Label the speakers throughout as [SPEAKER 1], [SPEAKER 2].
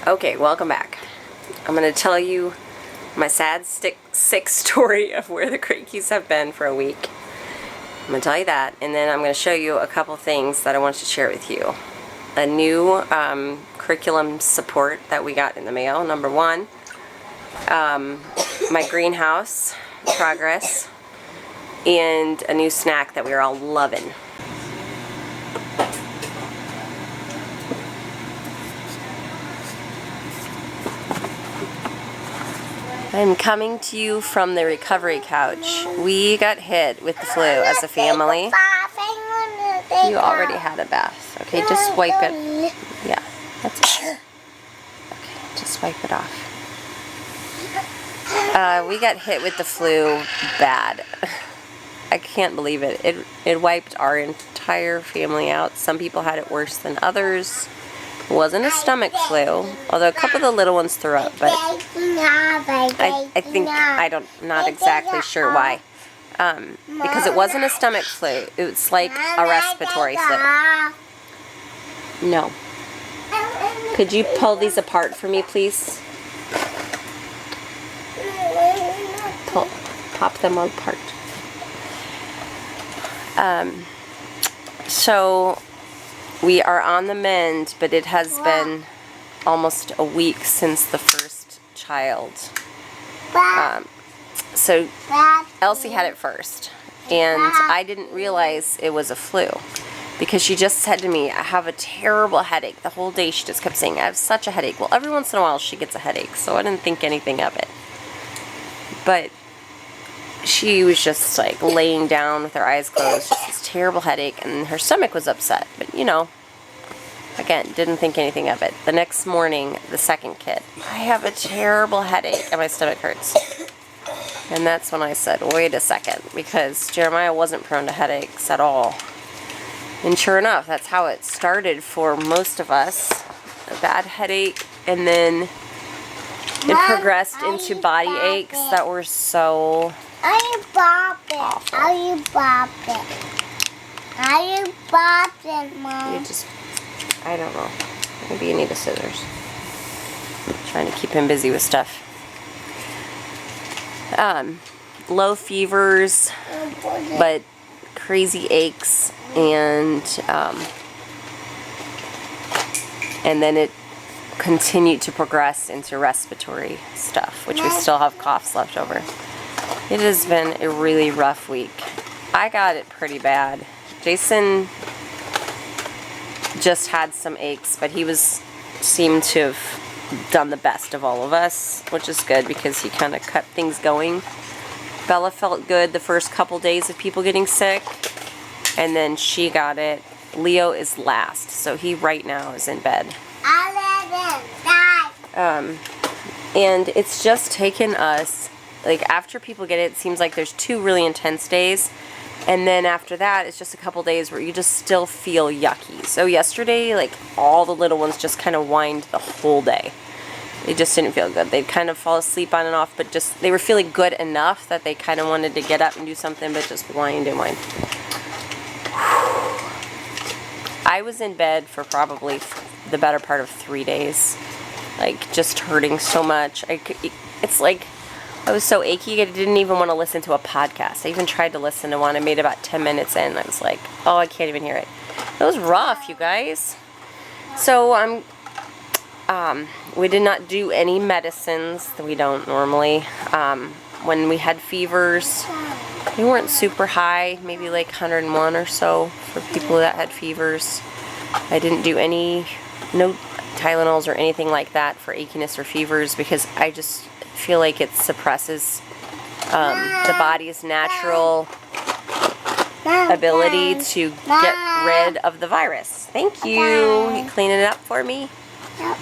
[SPEAKER 1] Okay, welcome back. I'm going to tell you my sad sick story of where the Krekes have been for a week. I'm going to tell you that, and then I'm going to show you a couple things that I want to share with you. A new curriculum support that we got in the mail, number one. My greenhouse progress, and a new snack that we're all loving. I'm coming to you from the recovery couch. We got hit with the flu as a family. You already had a bath. Okay, just wipe it. Yeah, that's it. Okay, just wipe it off. We got hit with the flu bad. I can't believe it. It wiped our entire family out. Some people had it worse than others. It wasn't a stomach flu, although a couple of the little ones threw up, but I'm not exactly sure why. Because it wasn't a stomach flu. It's like a respiratory flu. No. Could you pull these apart for me, please? Pop them apart. So we are on the mend, but it has been almost a week since the first child. So Elsie had it first, and I didn't realize it was a flu because she just said to me, I have a terrible headache. The whole day she just kept saying, I have such a headache. Well, every once in a while she gets a headache, so I didn't think anything of it. But she was just like laying down with her eyes closed, just this terrible headache, and her stomach was upset. But you know, again, didn't think anything of it. The next morning, the second kid, I have a terrible headache and my stomach hurts. And that's when I said, wait a second, because Jeremiah wasn't prone to headaches at all. And sure enough, that's how it started for most of us. A bad headache, and then it progressed into body aches that were so awful. Mom? I don't know. Maybe you need a scissors. I'm trying to keep him busy with stuff. Low fevers, but crazy aches, and then it continued to progress into respiratory stuff, which we still have coughs left over. It has been a really rough week. I got it pretty bad. Jason just had some aches, but he seemed to have done the best of all of us, which is good because he kind of kept things going. Bella felt good the first couple days of people getting sick, and then she got it. Leo is last, so he right now is in bed. And it's just taken us, like after people get it, it seems like there's 2 really intense days, and then after that it's just a couple days where you just still feel yucky. So yesterday, like all the little ones just kind of whined the whole day. They just didn't feel good. They'd kind of fall asleep on and off, but just they were feeling good enough that they kind of wanted to get up and do something, but just whined and whined. I was in bed for probably the better part of 3 days, like just hurting so much. It's like I was so achy I didn't even want to listen to a podcast. I even tried to listen to one. I made about 10 minutes in, and I was like, oh, I can't even hear it. It was rough, you guys. So we did not do any medicines that we don't normally. When we had fevers, they weren't super high, maybe like 101 or so for people that had fevers. I didn't do no Tylenols or anything like that for achiness or fevers because I just feel like it suppresses the body's natural ability to get rid of the virus. Thank you. You cleaning it up for me?
[SPEAKER 2] Yep.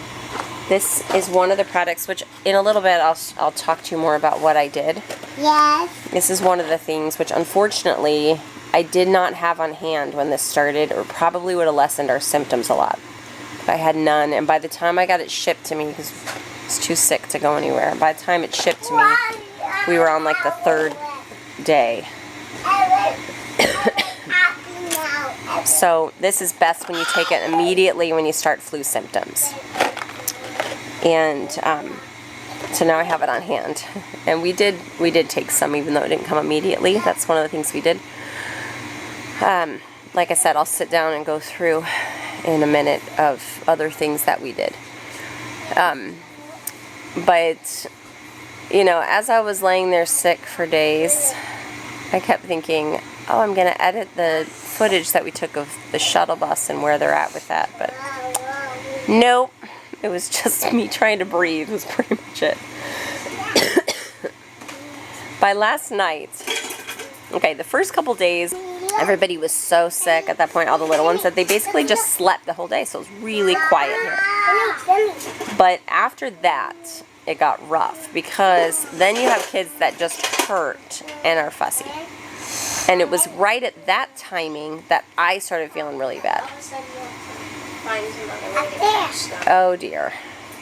[SPEAKER 1] This is one of the products, which in a little bit I'll talk to you more about what I did.
[SPEAKER 2] Yes.
[SPEAKER 1] This is one of the things which unfortunately I did not have on hand when this started, or probably would have lessened our symptoms a lot. But I had none, and by the time I got it shipped to me, because I was too sick to go anywhere, by the time it shipped to me, we were on like the 3rd day. So this is best when you take it immediately when you start flu symptoms. And so now I have it on hand. And we did take some, even though it didn't come immediately. That's one of the things we did. Like I said, I'll sit down and go through in a minute of other things that we did. But, you know, as I was laying there sick for days, I kept thinking, oh, I'm going to edit the footage that we took of the shuttle bus and where they're at with that. But nope, it was just me trying to breathe was pretty much it. By last night, okay, the first couple days, everybody was so sick at that point, all the little ones, that they basically just slept the whole day, so it was really quiet here. But after that, it got rough, because then you have kids that just hurt and are fussy. And it was right at that timing that I started feeling really bad. Oh dear.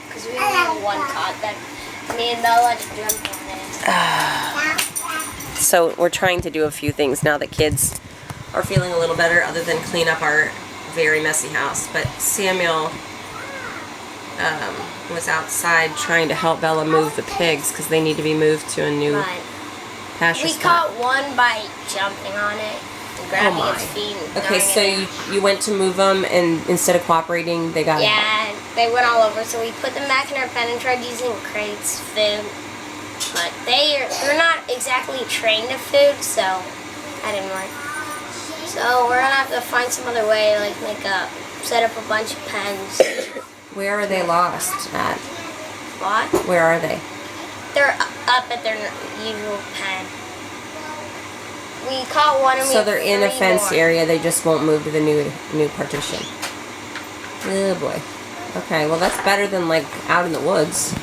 [SPEAKER 2] Because we only have one cot that me and Bella jumped on it.
[SPEAKER 1] So we're trying to do a few things now that kids are feeling a little better, other than clean up our very messy house. But Samuel was outside trying to help Bella move the pigs because they need to be moved to a new pasture spot.
[SPEAKER 2] We caught one by jumping on it and grabbing its feet and
[SPEAKER 1] okay, so you went to move them, and instead of cooperating, they got
[SPEAKER 2] yeah, they went all over. So we put them back in our pen and tried using crates, food. But they're not exactly trained to food, so that didn't work. So we're gonna have to find some other way, like set up a bunch of pens.
[SPEAKER 1] Where are they lost at?
[SPEAKER 2] What?
[SPEAKER 1] Where are they?
[SPEAKER 2] They're up at their usual pen. We caught one and
[SPEAKER 1] so they're in a fenced area. They just won't move to the new partition. Oh boy. Okay, well that's better than like out in the woods.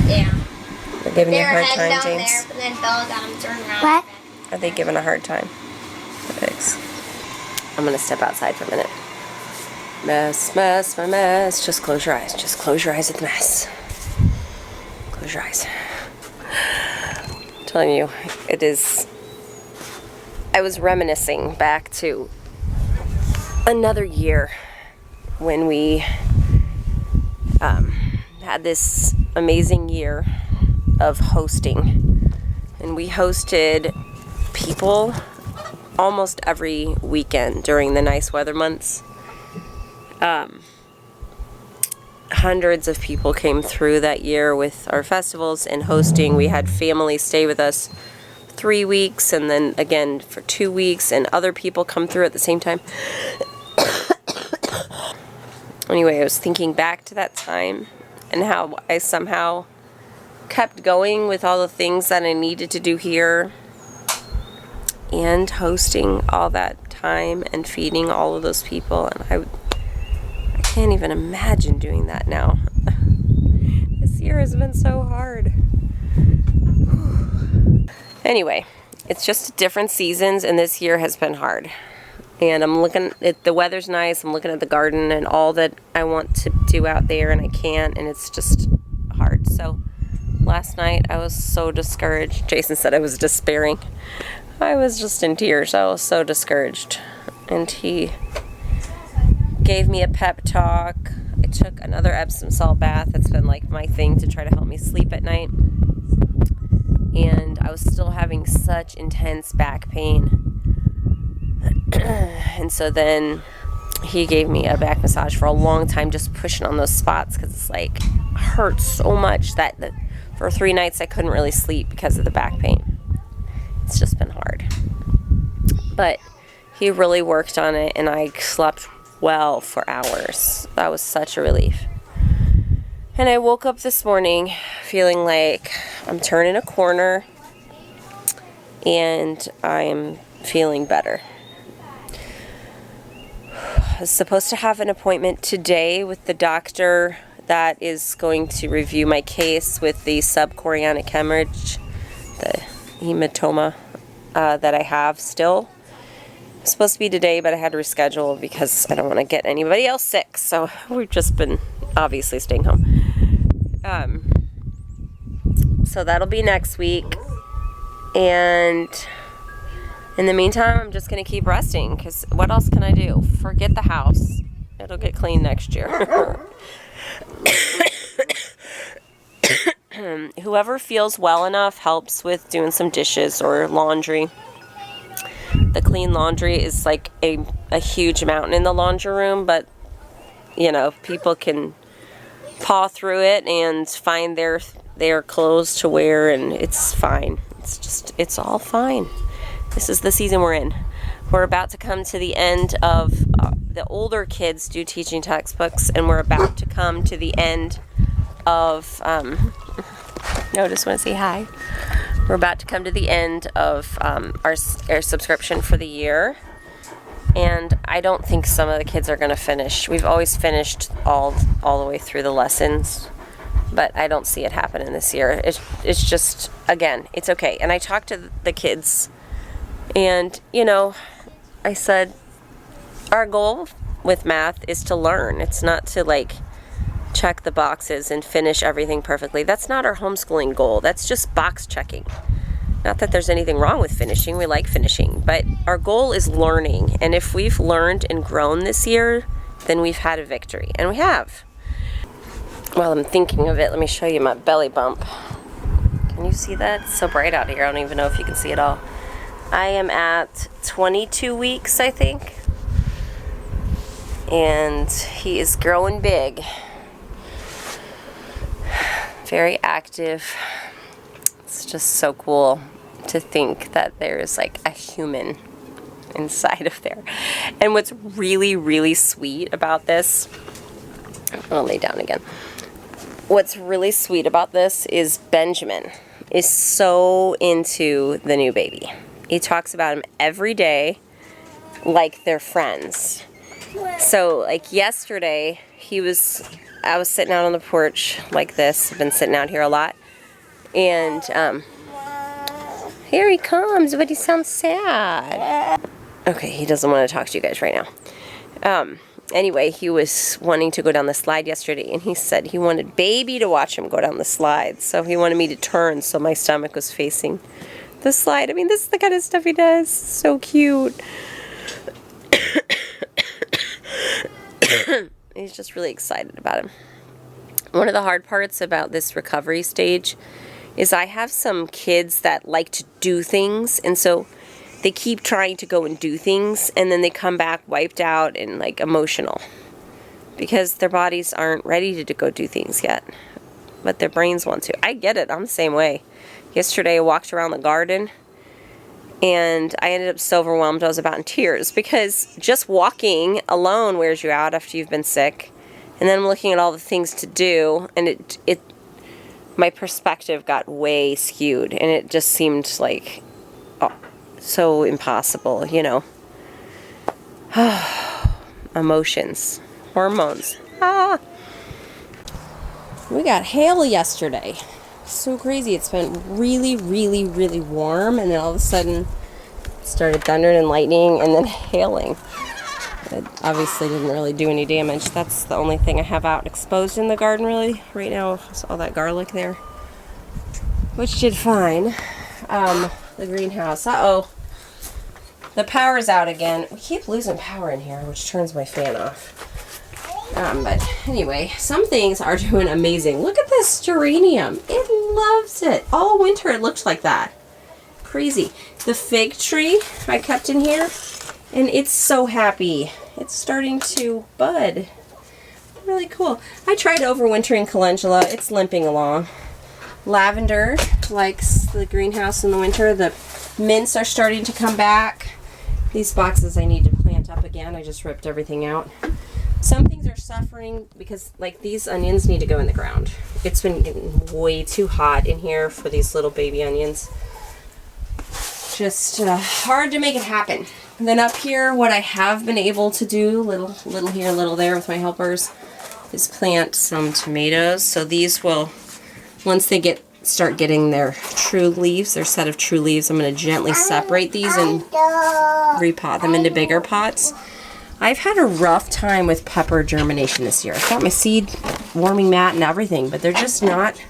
[SPEAKER 2] Yeah.
[SPEAKER 1] They're giving you a hard
[SPEAKER 2] heading
[SPEAKER 1] time,
[SPEAKER 2] down
[SPEAKER 1] James.
[SPEAKER 2] there, but then Bella got them turned around.
[SPEAKER 3] What?
[SPEAKER 1] Are they giving a hard time? The pigs. I'm gonna step outside for a minute. Mess, mess, my mess. Just close your eyes. Just close your eyes at the mess. Close your eyes. I'm telling you, it is. I was reminiscing back to another year when we had this amazing year of hosting, and we hosted people almost every weekend during the nice weather months. Hundreds of people came through that year with our festivals and hosting. We had families stay with us 3 weeks, and then again for 2 weeks, and other people come through at the same time. Anyway, I was thinking back to that time and how I somehow kept going with all the things that I needed to do here, and hosting all that time and feeding all of those people. And I can't even imagine doing that now. This year has been so hard. Anyway, it's just different seasons, and this year has been hard. And I'm looking at the weather's nice. I'm looking at the garden and all that I want to do out there, and I can't, and it's just hard. So last night I was so discouraged. Jason said I was despairing. I was just in tears. I was so discouraged. And he gave me a pep talk. I took another Epsom salt bath. That's been like my thing to try to help me sleep at night. And I was still having such intense back pain. And so then he gave me a back massage for a long time, just pushing on those spots, because it's like hurt so much that for 3 nights I couldn't really sleep because of the back pain. It's just been hard. But he really worked on it, and I slept well for hours. That was such a relief. And I woke up this morning feeling like I'm turning a corner, and I'm feeling better. I was supposed to have an appointment today with the doctor that is going to review my case with the subchorionic hemorrhage, the hematoma that I have still. It's supposed to be today, but I had to reschedule because I don't want to get anybody else sick. So we've just been obviously staying home. So that'll be next week. And in the meantime, I'm just going to keep resting, because what else can I do? Forget the house. It'll get clean next year. whoever feels well enough helps with doing some dishes or laundry. The clean laundry is like a huge mountain in the laundry room, but you know, people can paw through it and find their clothes to wear, and it's fine. It's all fine. This is the season we're in. We're about to come to the end of the older kids do teaching textbooks, and we're about to come to the end of no, just want to say hi. We're about to come to the end of our subscription for the year, and I don't think some of the kids are going to finish. We've always finished all the way through the lessons, but I don't see it happening this year. It's just, again, it's okay. And I talked to the kids, and you know, I said our goal with math is to learn. It's not to like check the boxes and finish everything perfectly. That's not our homeschooling goal. That's just box checking. Not that there's anything wrong with finishing. We like finishing, but our goal is learning. And if we've learned and grown this year, then we've had a victory, and we have. While I'm thinking of it, let me show you my belly bump. Can you see that? It's so bright out here. I don't even know if you can see it all. I am at 22 weeks, I think. And he is growing big. Very active. It's just so cool to think that there's like a human inside of there. And what's really, really sweet about this, I'll lay down again. What's really sweet about this is Benjamin is so into the new baby. He talks about him every day like they're friends. So like yesterday, I was sitting out on the porch like this. I've been sitting out here a lot. And here he comes, but he sounds sad. Okay, he doesn't want to talk to you guys right now. Anyway, he was wanting to go down the slide yesterday, and he said he wanted baby to watch him go down the slide. So he wanted me to turn so my stomach was facing the slide. I mean, this is the kind of stuff he does. So cute. He's just really excited about him. One of the hard parts about this recovery stage is I have some kids that like to do things, and so they keep trying to go and do things, and then they come back wiped out and like emotional because their bodies aren't ready to go do things yet, but their brains want to. I get it. I'm the same way. Yesterday I walked around the garden and I ended up so overwhelmed I was about in tears because just walking alone wears you out after you've been sick. And then I'm looking at all the things to do, and my perspective got way skewed, and it just seemed like so impossible, you know. Emotions, hormones. We got hail yesterday. So crazy. It's been really, really, really warm, and then all of a sudden it started thundering and lightning and then hailing. It obviously didn't really do any damage. That's the only thing I have out exposed in the garden really right now. Is all that garlic there, which did fine. The greenhouse. The power's out again. We keep losing power in here, which turns my fan off. But anyway, some things are doing amazing. Look at this geranium. It loves it. All winter it looked like that. Crazy. The fig tree I kept in here, and it's so happy. It's starting to bud. Really cool. I tried overwintering calendula. It's limping along. Lavender likes the greenhouse in the winter. The mints are starting to come back. These boxes I need to plant up again. I just ripped everything out. Some things are suffering because like these onions need to go in the ground. It's been getting way too hot in here for these little baby onions. Just hard to make it happen. And then up here, what I have been able to do, little here, little there with my helpers, is plant some tomatoes. So these will, once they start getting their true leaves, their set of true leaves, I'm going to gently separate these and repot them into bigger pots. I've had a rough time with pepper germination this year. I've got my seed warming mat and everything, but they're just not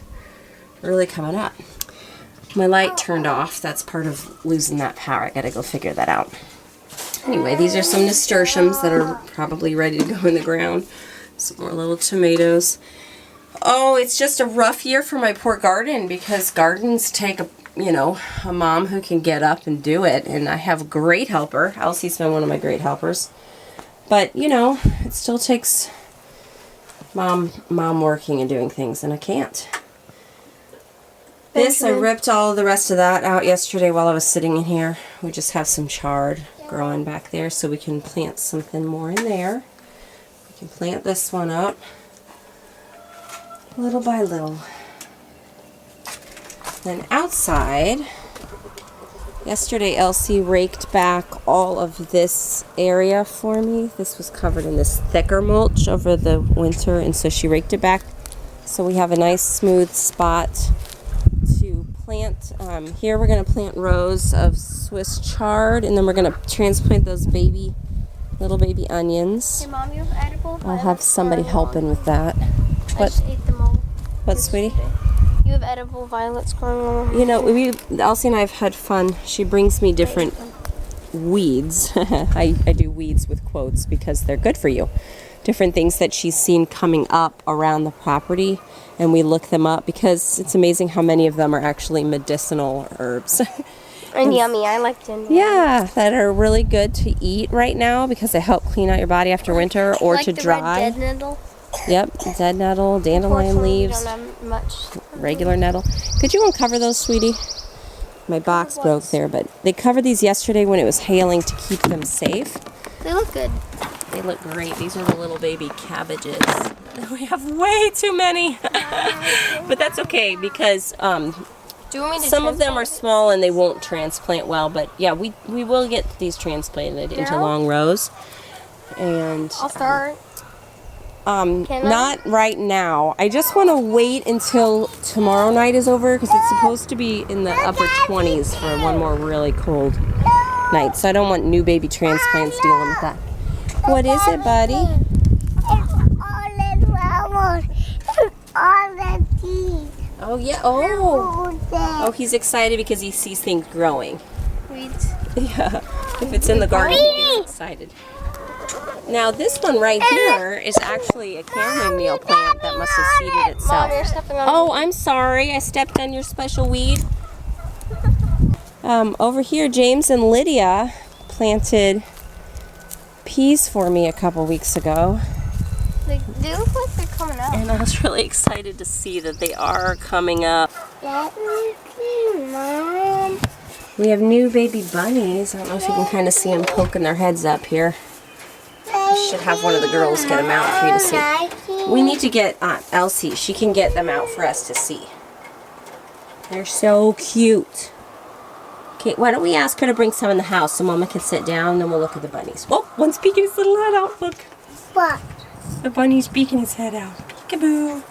[SPEAKER 1] really coming up. My light turned off. That's part of losing that power. I gotta go figure that out. Anyway, these are some nasturtiums that are probably ready to go in the ground. Some more little tomatoes. Oh, it's just a rough year for my poor garden because gardens take a mom who can get up and do it. And I have a great helper. Elsie's been one of my great helpers. But, it still takes mom working and doing things, and I can't. I ripped all of the rest of that out yesterday while I was sitting in here. We just have some chard growing back there, so we can plant something more in there. We can plant this one up little by little. Then outside, yesterday Elsie raked back all of this area for me. This was covered in this thicker mulch over the winter, and so she raked it back so we have a nice smooth spot to plant. Here we're going to plant rows of Swiss chard, and then we're going to transplant those little baby onions.
[SPEAKER 2] Hey, Mom, you have edible violets?
[SPEAKER 1] I'll have somebody helping with that.
[SPEAKER 2] I just ate them all.
[SPEAKER 1] What, sweetie?
[SPEAKER 2] You have edible violets growing on.
[SPEAKER 1] Elsie and I have had fun. She brings me different weeds. I do weeds with quotes because they're good for you. Different things that she's seen coming up around the property, and we look them up because it's amazing how many of them are actually medicinal herbs.
[SPEAKER 2] And yummy. I like them.
[SPEAKER 1] Yeah, that are really good to eat right now because they help clean out your body after winter or
[SPEAKER 2] like
[SPEAKER 1] to
[SPEAKER 2] the
[SPEAKER 1] dry.
[SPEAKER 2] Red dead nettle.
[SPEAKER 1] Yep, dead nettle, dandelion leaves,
[SPEAKER 2] We don't have much.
[SPEAKER 1] regular nettle. Could you uncover those, sweetie? My box broke there, but they covered these yesterday when it was hailing to keep them safe.
[SPEAKER 2] They look good.
[SPEAKER 1] They look great. These are the little baby cabbages. We have way too many. But that's okay because
[SPEAKER 2] Do you want me to
[SPEAKER 1] some of them
[SPEAKER 2] transplant?
[SPEAKER 1] are small and they won't transplant well. But yeah, we will get these transplanted into long rows. And
[SPEAKER 2] I'll start.
[SPEAKER 1] not right now. I just want to wait until tomorrow night is over because it's supposed to be in the upper 20s for one more really cold night. So I don't want new baby transplants dealing with that. What is it, buddy? Oh, yeah. Oh, he's excited because he sees things growing.
[SPEAKER 2] Weeds.
[SPEAKER 1] Yeah. If it's in the garden, he gets excited. Now, this one right here is actually a chamomile plant that must have seeded itself.
[SPEAKER 2] Mom, you're stepping on
[SPEAKER 1] Oh, I'm sorry. I stepped on your special weed. Over here, James and Lydia planted peas for me a couple weeks ago.
[SPEAKER 2] They do look like they're coming out.
[SPEAKER 1] And I was really excited to see that they are coming up.
[SPEAKER 2] Let me see, Mom.
[SPEAKER 1] We have new baby bunnies. I don't know if you can kind of see them poking their heads up here. I should have one of the girls get them out for you to see. We need to get Elsie. She can get them out for us to see. They're so cute. Okay, why don't we ask her to bring some in the house so Mama can sit down and then we'll look at the bunnies. Oh, one's peeking his little head out. Look.
[SPEAKER 2] What?
[SPEAKER 1] The bunny's peeking his head out. Peekaboo.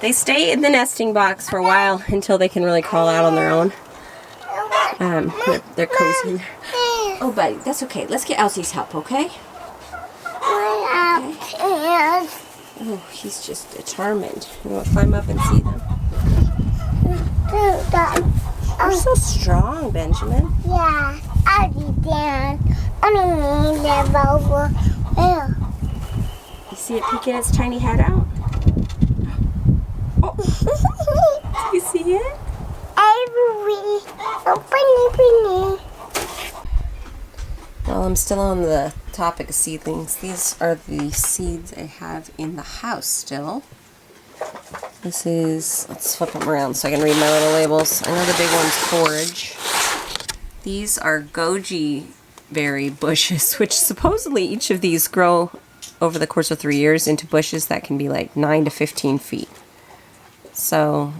[SPEAKER 1] They stay in the nesting box for a while until they can really crawl out on their own. They're cozy in there. Oh, buddy, that's okay. Let's get Elsie's help, okay? Oh, he's just determined. You want to climb up and see them? You're so strong, Benjamin.
[SPEAKER 2] Yeah, I'll be down. I don't need that over.
[SPEAKER 1] You see it peeking its tiny head out? Oh. Do you see it? Well, I'm still on the topic of seedlings. These are the seeds I have in the house still. This is, let's flip them around so I can read my little labels. I know the big one's forage. These are goji berry bushes, which supposedly each of these grow over the course of 3 years into bushes that can be like 9 to 15 feet. So,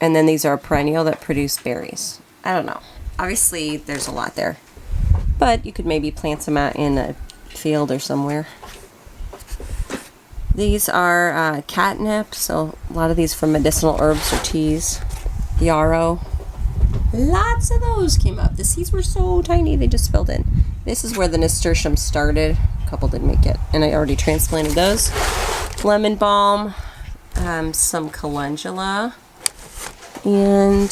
[SPEAKER 1] and then these are a perennial that produce berries. I don't know. Obviously, there's a lot there. But you could maybe plant some out in a field or somewhere. These are catnip, so a lot of these from medicinal herbs or teas. Yarrow. Lots of those came up. The seeds were so tiny, they just filled in. This is where the nasturtium started. A couple didn't make it, and I already transplanted those. Lemon balm, some calendula, and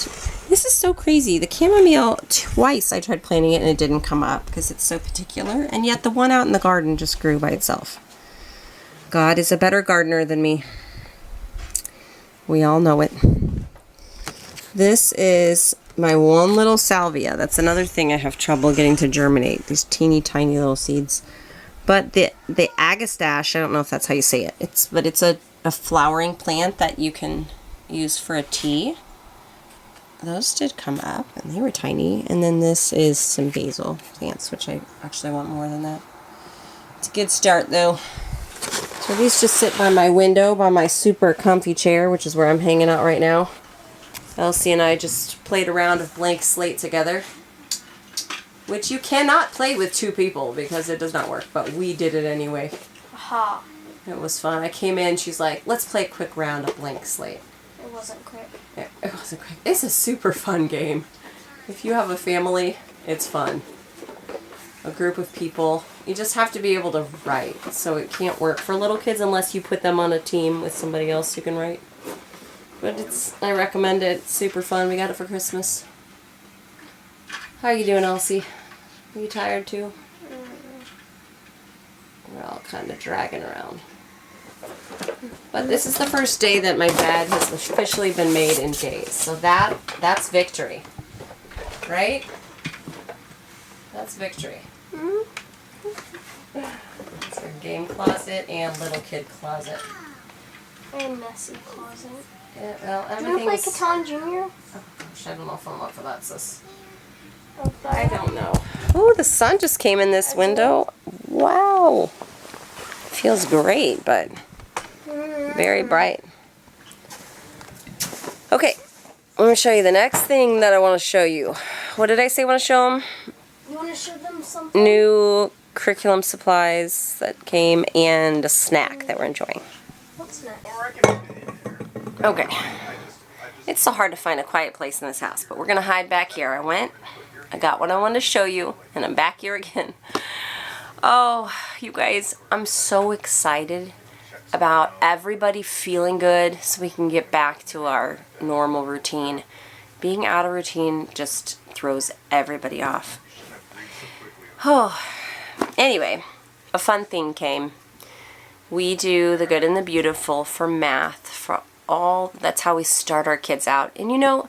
[SPEAKER 1] this is so crazy. The chamomile, twice I tried planting it and it didn't come up because it's so particular, and yet the one out in the garden just grew by itself. God is a better gardener than me. We all know it. This is my one little salvia. That's another thing I have trouble getting to germinate. These teeny tiny little seeds. But the agastache, I don't know if that's how you say it. It's a flowering plant that you can use for a tea. Those did come up and they were tiny. And then this is some basil plants, which I actually want more than that. It's a good start though. So these just sit by my window, by my super comfy chair, which is where I'm hanging out right now. Elsie and I just played around a blank slate together, which you cannot play with two people because it does not work, but we did it anyway.
[SPEAKER 2] Aha.
[SPEAKER 1] It was fun. I came in, she's like, let's play a quick round of blank slate.
[SPEAKER 2] It wasn't quick.
[SPEAKER 1] It wasn't quick. It's a super fun game. If you have a family, it's fun. A group of people. You just have to be able to write, so it can't work for little kids unless you put them on a team with somebody else who can write. But I recommend it. It's super fun. We got it for Christmas. How are you doing, Elsie? Are you tired too? We're all kind of dragging around. But this is the first day that my bed has officially been made in days. So that's victory. Right? That's victory. It's our game closet and little kid closet.
[SPEAKER 2] And messy closet.
[SPEAKER 1] Yeah, well,
[SPEAKER 2] Do you want to play Catan Jr.?
[SPEAKER 1] Oh gosh, I don't know if I'm up for that, sis.
[SPEAKER 2] Okay.
[SPEAKER 1] I don't know. Oh, the sun just came in this window. Wow. Feels great, but very bright. Okay, I'm going to show you the next thing that I want to show you. What did I say I want to show them?
[SPEAKER 2] You want to show them something?
[SPEAKER 1] New curriculum supplies that came and a snack that we're enjoying.
[SPEAKER 2] What's next?
[SPEAKER 1] Okay. It's so hard to find a quiet place in this house, but we're going to hide back here. I got what I wanted to show you, and I'm back here again. Oh, you guys, I'm so excited about everybody feeling good so we can get back to our normal routine. Being out of routine just throws everybody off. Oh, anyway, a fun thing came. We do the good and the beautiful for math, for all, that's how we start our kids out. And you know,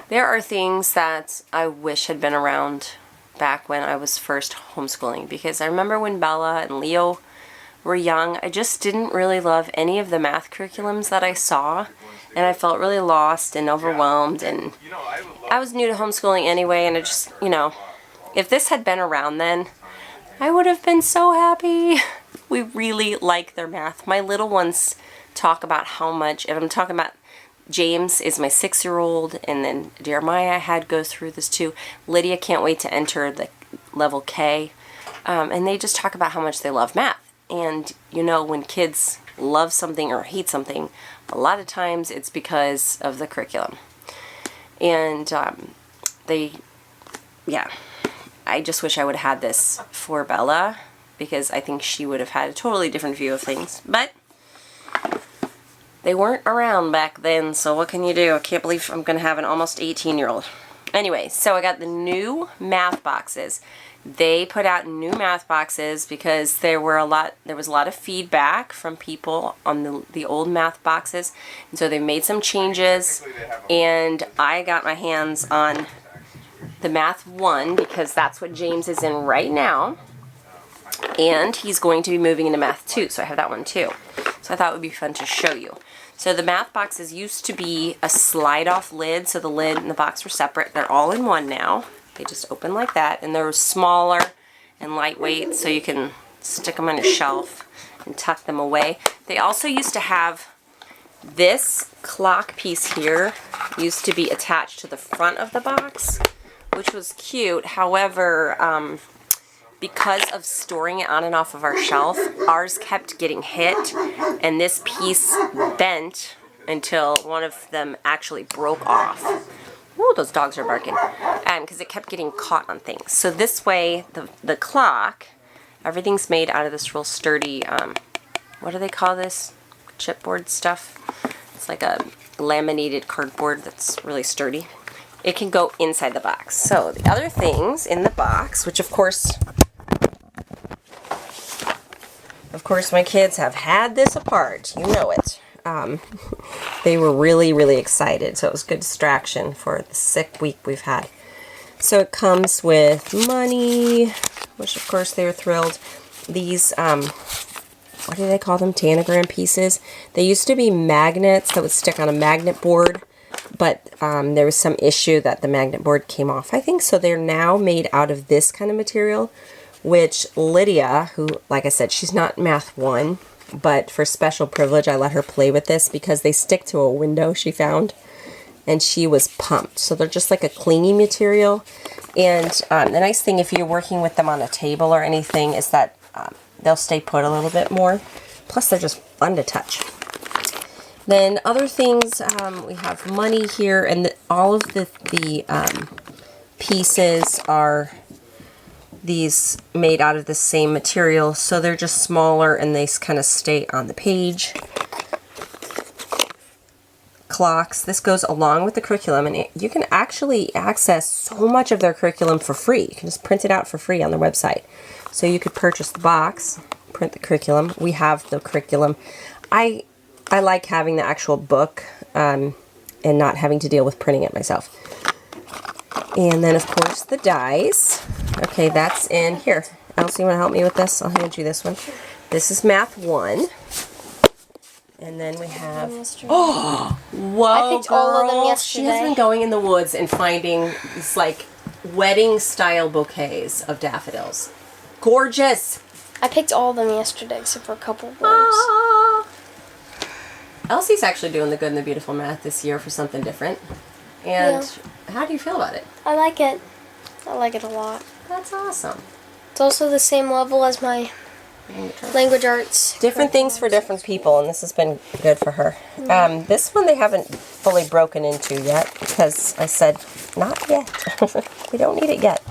[SPEAKER 1] there are things that I wish had been around back when I was first homeschooling, because I remember when Bella and Leo were young, I just didn't really love any of the math curriculums that I saw, and I felt really lost and overwhelmed, and I was new to homeschooling anyway, and I just, you know, if this had been around then, I would have been so happy. We really like their math. My little ones talk about how much, and I'm talking about James is my 6-year-old, and then Jeremiah had go through this too. Lydia can't wait to enter the level K, and they just talk about how much they love math. And you know, when kids love something or hate something, a lot of times it's because of the curriculum. And yeah, I just wish I would have had this for Bella, because I think she would have had a totally different view of things. But they weren't around back then, so what can you do? I can't believe I'm going to have an almost 18-year-old. Anyway, so I got the new math boxes. They put out new math boxes because there was a lot of feedback from people on the old math boxes. And so they made some changes, and I got my hands on the Math 1 because that's what James is in right now. And he's going to be moving into Math 2, so I have that one too. So I thought it would be fun to show you. So the math boxes used to be a slide-off lid, so the lid and the box were separate. They're all in one now. They just open like that, and they're smaller and lightweight, so you can stick them on your shelf and tuck them away. They also used to have this clock piece here, used to be attached to the front of the box, which was cute. However, because of storing it on and off of our shelf, ours kept getting hit, and this piece bent until one of them actually broke off. Ooh, those dogs are barking. Because it kept getting caught on things. So this way, the clock, everything's made out of this real sturdy, what do they call this? Chipboard stuff. It's like a laminated cardboard that's really sturdy. It can go inside the box. So the other things in the box, which of course my kids have had this apart. You know it. they were really, really excited. So it was good distraction for the sick week we've had. So it comes with money, which of course they were thrilled. These, what do they call them? Tanagram pieces. They used to be magnets that would stick on a magnet board, but there was some issue that the magnet board came off, I think. So they're now made out of this kind of material, which Lydia, who, like I said, she's not Math 1, but for special privilege, I let her play with this because they stick to a window she found, and she was pumped. So they're just like a clingy material. And the nice thing if you're working with them on a table or anything is that they'll stay put a little bit more. Plus, they're just fun to touch. Then other things, we have money here, and all of the pieces are these made out of the same material, so they're just smaller and they kind of stay on the page. Clocks. This goes along with the curriculum, and you can actually access so much of their curriculum for free. You can just print it out for free on their website. So you could purchase the box, print the curriculum. We have the curriculum. I like having the actual book and not having to deal with printing it myself. And then, of course, the dies. Okay, that's in here. Elsie, you want to help me with this? I'll hand you this one. This is Math 1. And then we have... Oh! Whoa,
[SPEAKER 2] I picked all of them
[SPEAKER 1] girl.
[SPEAKER 2] yesterday.
[SPEAKER 1] She has been going in the woods and finding these, like, wedding-style bouquets of daffodils. Gorgeous!
[SPEAKER 2] I picked all of them yesterday except for a couple of words.
[SPEAKER 1] Ah. Elsie's actually doing the Good and the Beautiful math this year for something different. And how do you feel about it?
[SPEAKER 2] I like it. I like it a lot.
[SPEAKER 1] That's awesome.
[SPEAKER 2] It's also the same level as my language arts.
[SPEAKER 1] Different things for different people, and this has been good for her. This one they haven't fully broken into yet because I said, not yet. We don't need it yet.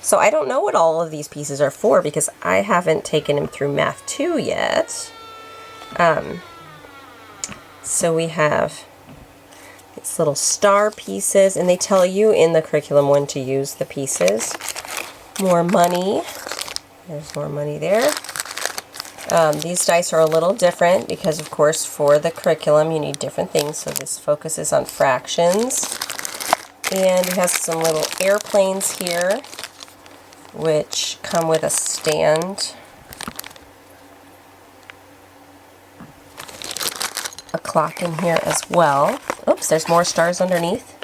[SPEAKER 1] So I don't know what all of these pieces are for because I haven't taken him through Math 2 yet. So we have these little star pieces, and they tell you in the curriculum when to use the pieces. More money. There's more money there. These dice are a little different because, of course, for the curriculum you need different things. So this focuses on fractions. And it has some little airplanes here, which come with a stand. A clock in here as well. Oops, there's more stars underneath.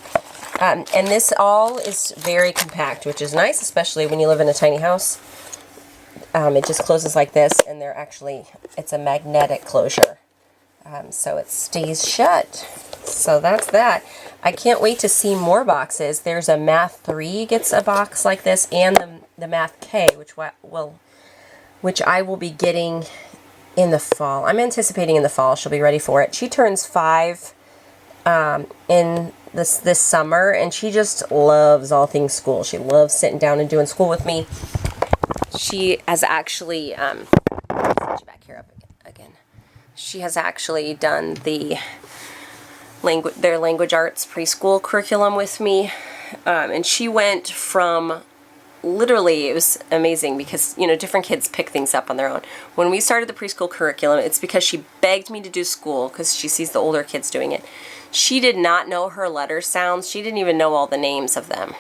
[SPEAKER 1] And this all is very compact, which is nice, especially when you live in a tiny house. It just closes like this, and it's a magnetic closure. So it stays shut. So that's that. I can't wait to see more boxes. There's a Math 3 gets a box like this, and the Math K, which I will be getting in the fall. I'm anticipating in the fall she'll be ready for it. She turns 5 in this summer, and she just loves all things school. She loves sitting down and doing school with me. She has actually back here up again. She has actually done their language arts preschool curriculum with me, and she went from literally, it was amazing because, different kids pick things up on their own. When we started the preschool curriculum, it's because she begged me to do school because she sees the older kids doing it. She did not know her letter sounds. She didn't even know all the names of them.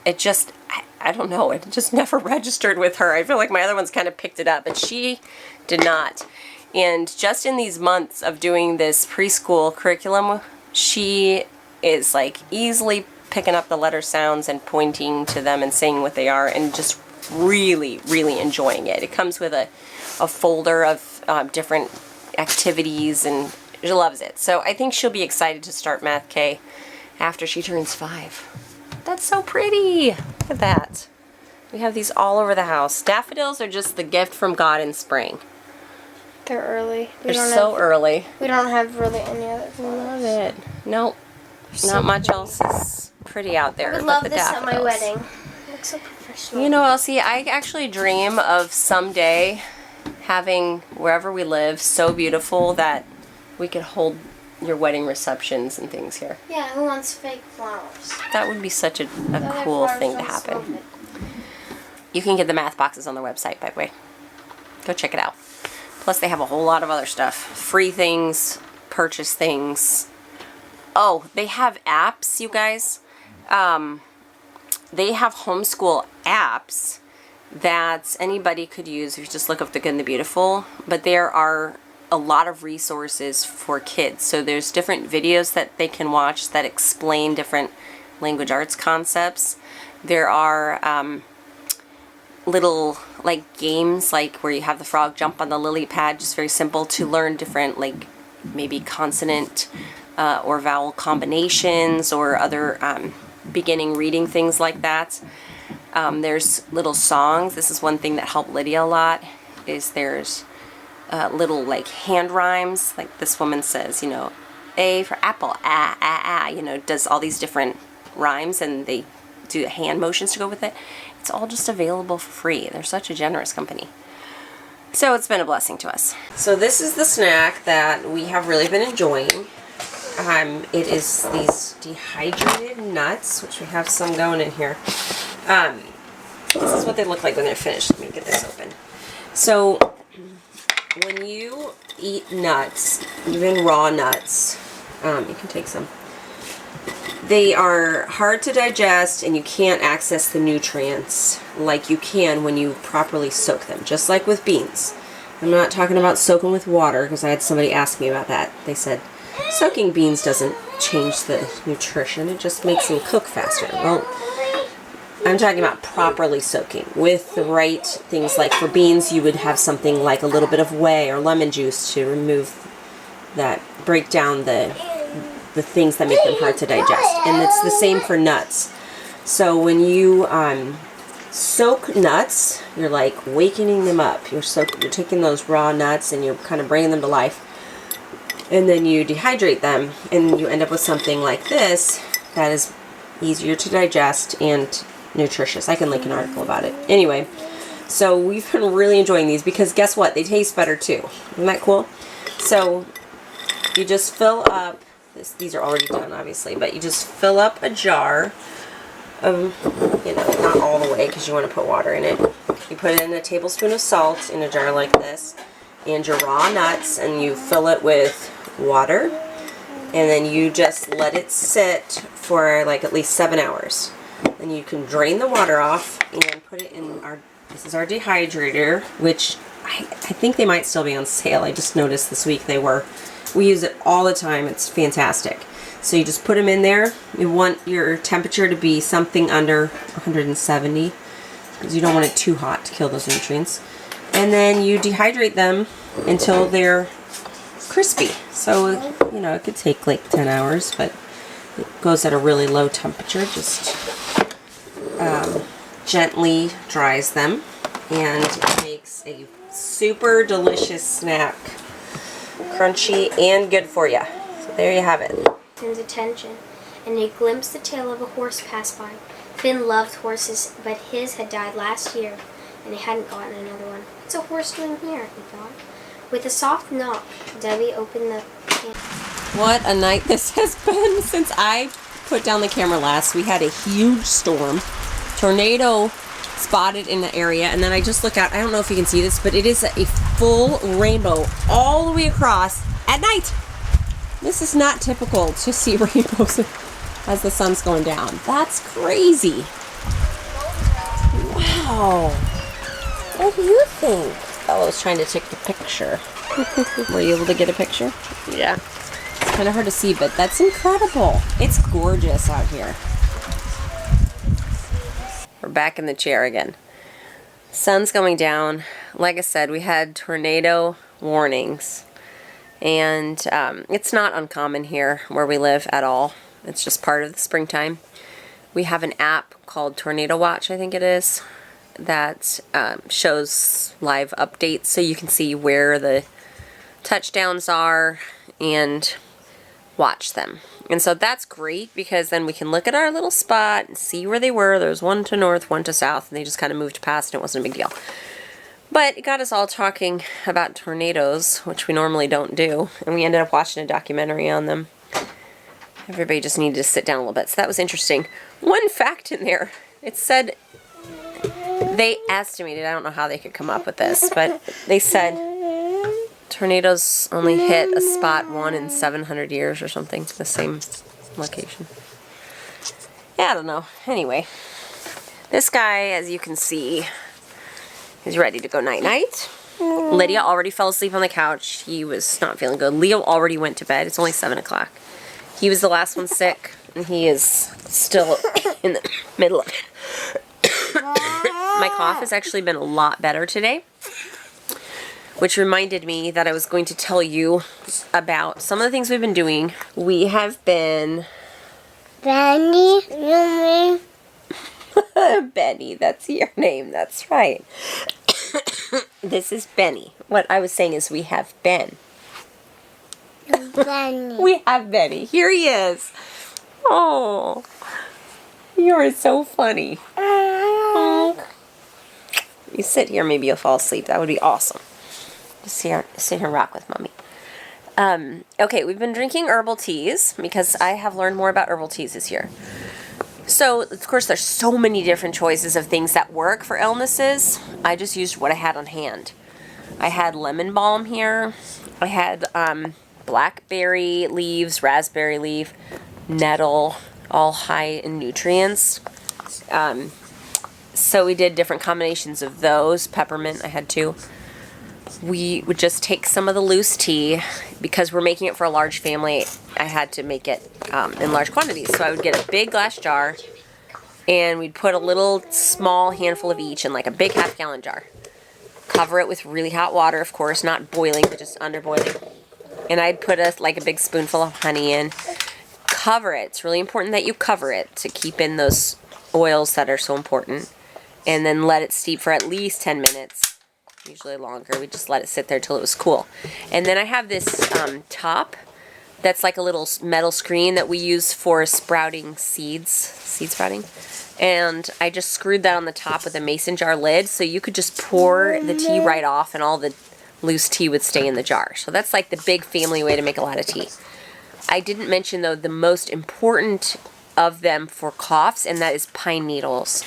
[SPEAKER 1] It just, I don't know, it just never registered with her. I feel like my other ones kind of picked it up, but she did not. And just in these months of doing this preschool curriculum, she is like easily picking up the letter sounds and pointing to them and saying what they are, and just really, really enjoying it. It comes with a folder of different activities, and she loves it. So I think she'll be excited to start Math K after she turns 5. That's so pretty. Look at that. We have these all over the house. Daffodils are just the gift from God in spring.
[SPEAKER 2] They're early.
[SPEAKER 1] They're so early.
[SPEAKER 2] We don't have really any other flowers.
[SPEAKER 1] Love it. Nope. Not much else is pretty out there.
[SPEAKER 2] I would
[SPEAKER 1] but
[SPEAKER 2] love
[SPEAKER 1] the
[SPEAKER 2] this at my
[SPEAKER 1] daffodils.
[SPEAKER 2] wedding. Looks so professional.
[SPEAKER 1] You know, Elsie, I actually dream of someday having wherever we live so beautiful that we could hold your wedding receptions and things here.
[SPEAKER 2] Yeah, who wants fake flowers?
[SPEAKER 1] That would be such a cool thing to happen. You can get the math boxes on their website, by the way. Go check it out. Plus, they have a whole lot of other stuff. Free things, purchase things, Oh, they have apps, you guys. They have homeschool apps that anybody could use if you just look up The Good and the Beautiful. But there are a lot of resources for kids. So there's different videos that they can watch that explain different language arts concepts. There are little like games like where you have the frog jump on the lily pad, just very simple to learn different like maybe consonant or vowel combinations or other beginning reading things like that. There's little songs. This is one thing that helped Lydia a lot, is there's little like hand rhymes. Like this woman says, you know, A for apple, ah, ah, ah, you know, does all these different rhymes and they do hand motions to go with it. It's all just available for free. They're such a generous company. So it's been a blessing to us. So this is the snack that we have really been enjoying. It is these dehydrated nuts, which we have some going in here. This is what they look like when they're finished. Let me get this open. So when you eat nuts, even raw nuts, you can take some. They are hard to digest and you can't access the nutrients like you can when you properly soak them, just like with beans. I'm not talking about soaking with water because I had somebody ask me about that. They said, soaking beans doesn't change the nutrition, it just makes them cook faster. Well, I'm talking about properly soaking with the right things. Like for beans, you would have something like a little bit of whey or lemon juice to remove that, break down the things that make them hard to digest. And it's the same for nuts. So when you soak nuts, you're like wakening them up. You're taking those raw nuts and you're kind of bringing them to life. And then you dehydrate them and you end up with something like this that is easier to digest and nutritious. I can link an article about it. Anyway, so we've been really enjoying these because guess what? They taste better too. Isn't that cool? So you just fill up, these are already done obviously, but you just fill up a jar of, you know, not all the way because you want to put water in it. You put in a tablespoon of salt in a jar like this and your raw nuts, and you fill it with water, and then you just let it sit for like at least 7 hours. Then you can drain the water off and put it in this is our dehydrator, which I think they might still be on sale. I just noticed this week they were. We use it all the time. It's fantastic. So you just put them in there. You want your temperature to be something under 170 because you don't want it too hot to kill those nutrients. And then you dehydrate them until they're crispy. So, you know, it could take like 10 hours, but it goes at a really low temperature. Just gently dries them, and it makes a super delicious snack. Crunchy and good for you. So there you have it.
[SPEAKER 2] Finn's attention, and he glimpsed the tail of a horse pass by. Finn loved horses, but his had died last year, and he hadn't gotten another one. What's a horse doing here, he thought. With a soft knock, Debbie opened the can.
[SPEAKER 1] What a night this has been since I put down the camera last. We had a huge storm. Tornado spotted in the area, and then I just look out. I don't know if you can see this, but it is a full rainbow all the way across at night. This is not typical to see rainbows as the sun's going down. That's crazy. Wow. What do you think? I was trying to take the picture. Were you able to get a picture? Yeah. It's kind of hard to see, but that's incredible. It's gorgeous out here. We're back in the chair again. Sun's going down. Like I said, we had tornado warnings. And it's not uncommon here where we live at all. It's just part of the springtime. We have an app called Tornado Watch, I think it is, that shows live updates so you can see where the touchdowns are and watch them. And so that's great because then we can look at our little spot and see where they were. There was one to north, one to south, and they just kind of moved past and it wasn't a big deal. But it got us all talking about tornadoes, which we normally don't do, and we ended up watching a documentary on them. Everybody just needed to sit down a little bit, so that was interesting. One fact in there, it said, they estimated, I don't know how they could come up with this, but they said Tornadoes only hit a spot 1 in 700 years or something, the same location. Yeah, I don't know. Anyway, this guy, as you can see, is ready to go night-night. Lydia already fell asleep on the couch. He was not feeling good. Leo already went to bed. It's only 7 o'clock. He was the last one sick, and he is still in the middle of it. My cough has actually been a lot better today, which reminded me that I was going to tell you about some of the things we've been doing. We have been...
[SPEAKER 2] Benny, you mean?
[SPEAKER 1] Benny, that's your name. That's right. This is Benny. What I was saying is we have Ben.
[SPEAKER 2] Benny.
[SPEAKER 1] We have Benny. Here he is. Oh, you are so funny. You sit here, maybe you'll fall asleep. That would be awesome. Just sit here and rock with Mommy. Okay, we've been drinking herbal teas because I have learned more about herbal teas this year. So, of course, there's so many different choices of things that work for illnesses. I just used what I had on hand. I had lemon balm here. I had blackberry leaves, raspberry leaf, nettle, all high in nutrients. So we did different combinations of those. Peppermint, I had 2. We would just take some of the loose tea. Because we're making it for a large family, I had to make it in large quantities. So I would get a big glass jar, and we'd put a little small handful of each in like a big half-gallon jar. Cover it with really hot water, of course, not boiling, but just under boiling. And I'd put like a big spoonful of honey in. Cover it. It's really important that you cover it to keep in those oils that are so important. And then let it steep for at least 10 minutes. Usually longer. We just let it sit there till it was cool. And then I have this top that's like a little metal screen that we use for sprouting seed sprouting. And I just screwed that on the top with a mason jar lid, so you could just pour the tea right off and all the loose tea would stay in the jar. So that's like the big family way to make a lot of tea. I didn't mention, though, the most important of them for coughs, and that is pine needles.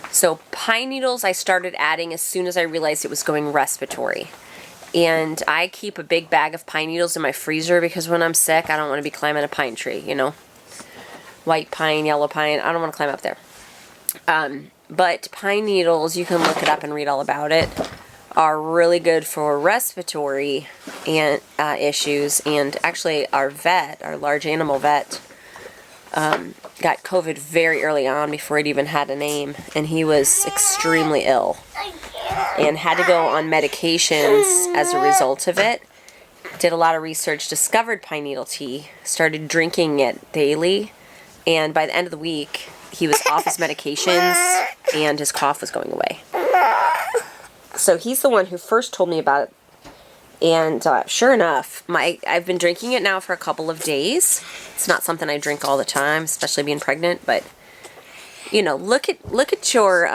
[SPEAKER 1] So pine needles I started adding as soon as I realized it was going respiratory. And I keep a big bag of pine needles in my freezer because when I'm sick, I don't want to be climbing a pine tree, you know. White pine, yellow pine, I don't want to climb up there. But pine needles, you can look it up and read all about it, are really good for respiratory and issues. And actually our vet, our large animal vet, got COVID very early on before it even had a name, and he was extremely ill and had to go on medications as a result of it. Did a lot of research, discovered pine needle tea, started drinking it daily, and by the end of the week he was off his medications and his cough was going away. So he's the one who first told me about it. And sure enough, I've been drinking it now for a couple of days. It's not something I drink all the time, especially being pregnant. But you know, look at your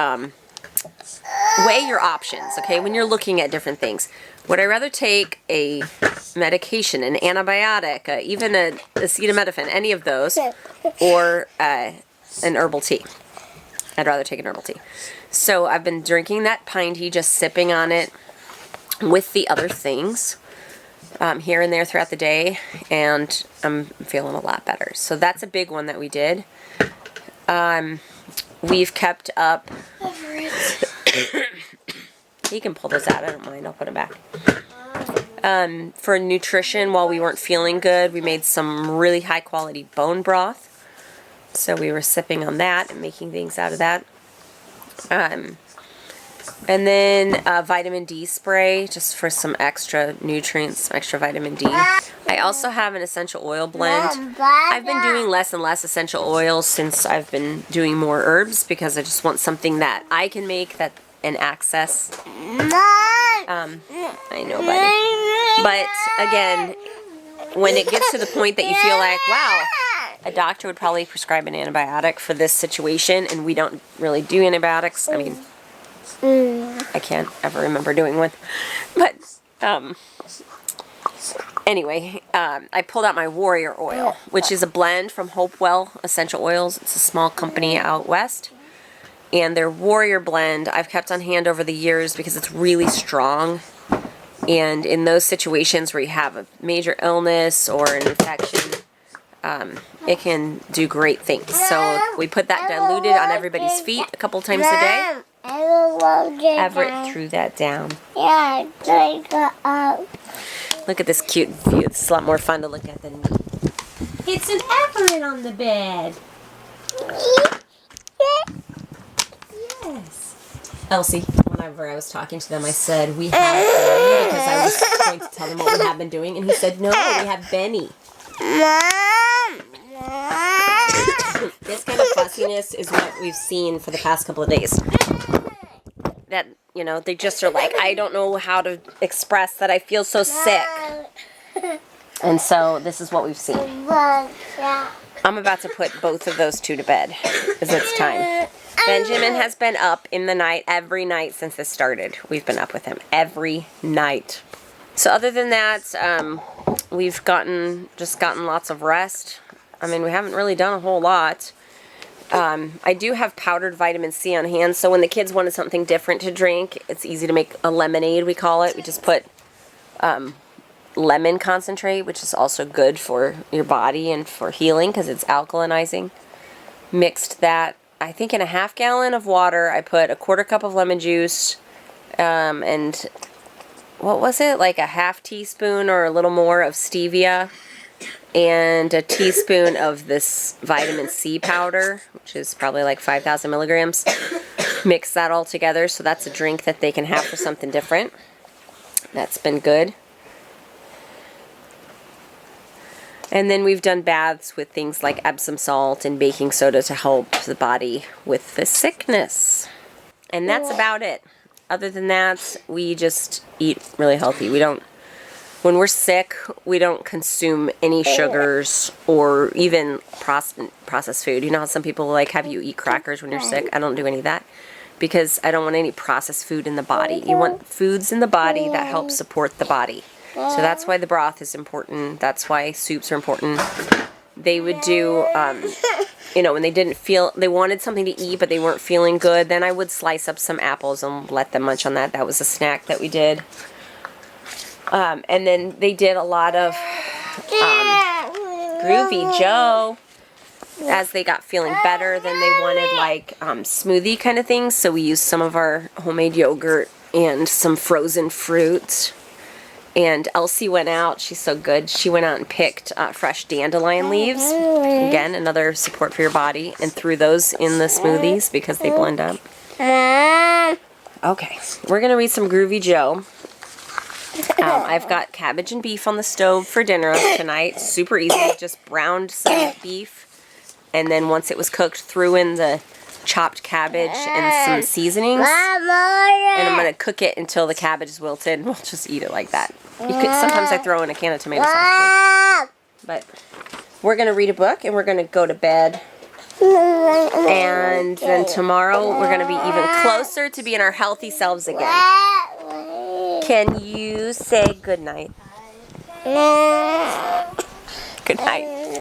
[SPEAKER 1] weigh your options. Okay, when you're looking at different things, would I rather take a medication, an antibiotic, even a acetaminophen, any of those, or an herbal tea? I'd rather take an herbal tea. So I've been drinking that pine tea, just sipping on it with the other things here and there throughout the day, and I'm feeling a lot better. So that's a big one that we did. We've kept up. You can pull those out, I don't mind, I'll put them back. For nutrition, while we weren't feeling good, we made some really high quality bone broth. So we were sipping on that and making things out of that. And then vitamin D spray, just for some extra nutrients, some extra vitamin D. I also have an essential oil blend. I've been doing less and less essential oils since I've been doing more herbs, because I just want something that I can make and access. I know, buddy. But again, when it gets to the point that you feel like, wow, a doctor would probably prescribe an antibiotic for this situation, and we don't really do antibiotics. I mean, I can't ever remember doing one. But anyway, I pulled out my Warrior Oil, which is a blend from Hopewell Essential Oils. It's a small company out west. And their Warrior blend I've kept on hand over the years because it's really strong. And in those situations where you have a major illness or an infection, it can do great things. So we put that diluted on everybody's feet a couple times a day. Everett threw that down.
[SPEAKER 2] Yeah, take it out.
[SPEAKER 1] Look at this cute view. It's a lot more fun to look at than me. It's an Everett on the bed. Yes. Elsie, whenever I was talking to them, I said, we have Benny, because I was going to tell them what we have been doing. And he said, no, we have Benny. This kind of fussiness is what we've seen for the past couple of days. That, you know, they just are like, I don't know how to express that I feel so sick. And so this is what we've seen. I'm about to put both of those two to bed, because it's time. Benjamin has been up in the night every night since this started. We've been up with him every night. So other than that, we've gotten lots of rest. I mean, we haven't really done a whole lot. I do have powdered vitamin C on hand, so when the kids wanted something different to drink, it's easy to make a lemonade, we call it. We just put lemon concentrate, which is also good for your body and for healing because it's alkalinizing. Mixed that, I think, in a half gallon of water. I put a 1/4 cup of lemon juice, and what was it, like a half teaspoon or a little more of stevia, and a teaspoon of this vitamin C powder, which is probably like 5,000 milligrams. Mix that all together, so that's a drink that they can have for something different. That's been good. And then we've done baths with things like Epsom salt and baking soda to help the body with the sickness. And that's about it. Other than that, we just eat really healthy. When we're sick, we don't consume any sugars or even processed food. You know how some people like have you eat crackers when you're sick? I don't do any of that because I don't want any processed food in the body. You want foods in the body that help support the body. So that's why the broth is important. That's why soups are important. They would do, you know, when they wanted something to eat, but they weren't feeling good, then I would slice up some apples and let them munch on that. That was a snack that we did. And then they did a lot of Groovy Joe. As they got feeling better, then they wanted like smoothie kind of things. So we used some of our homemade yogurt and some frozen fruit. And Elsie went out. She's so good. She went out and picked fresh dandelion leaves. Again, another support for your body. And threw those in the smoothies because they blend up. Okay, we're going to read some Groovy Joe. I've got cabbage and beef on the stove for dinner tonight. Super easy. Just browned some beef. And then once it was cooked, threw in the chopped cabbage and some seasonings. And I'm going to cook it until the cabbage is wilted. And we'll just eat it like that. Sometimes I throw in a can of tomato sauce too. But we're going to read a book and we're going to go to bed. And then tomorrow we're going to be even closer to being our healthy selves again. Can you say good night? Good night.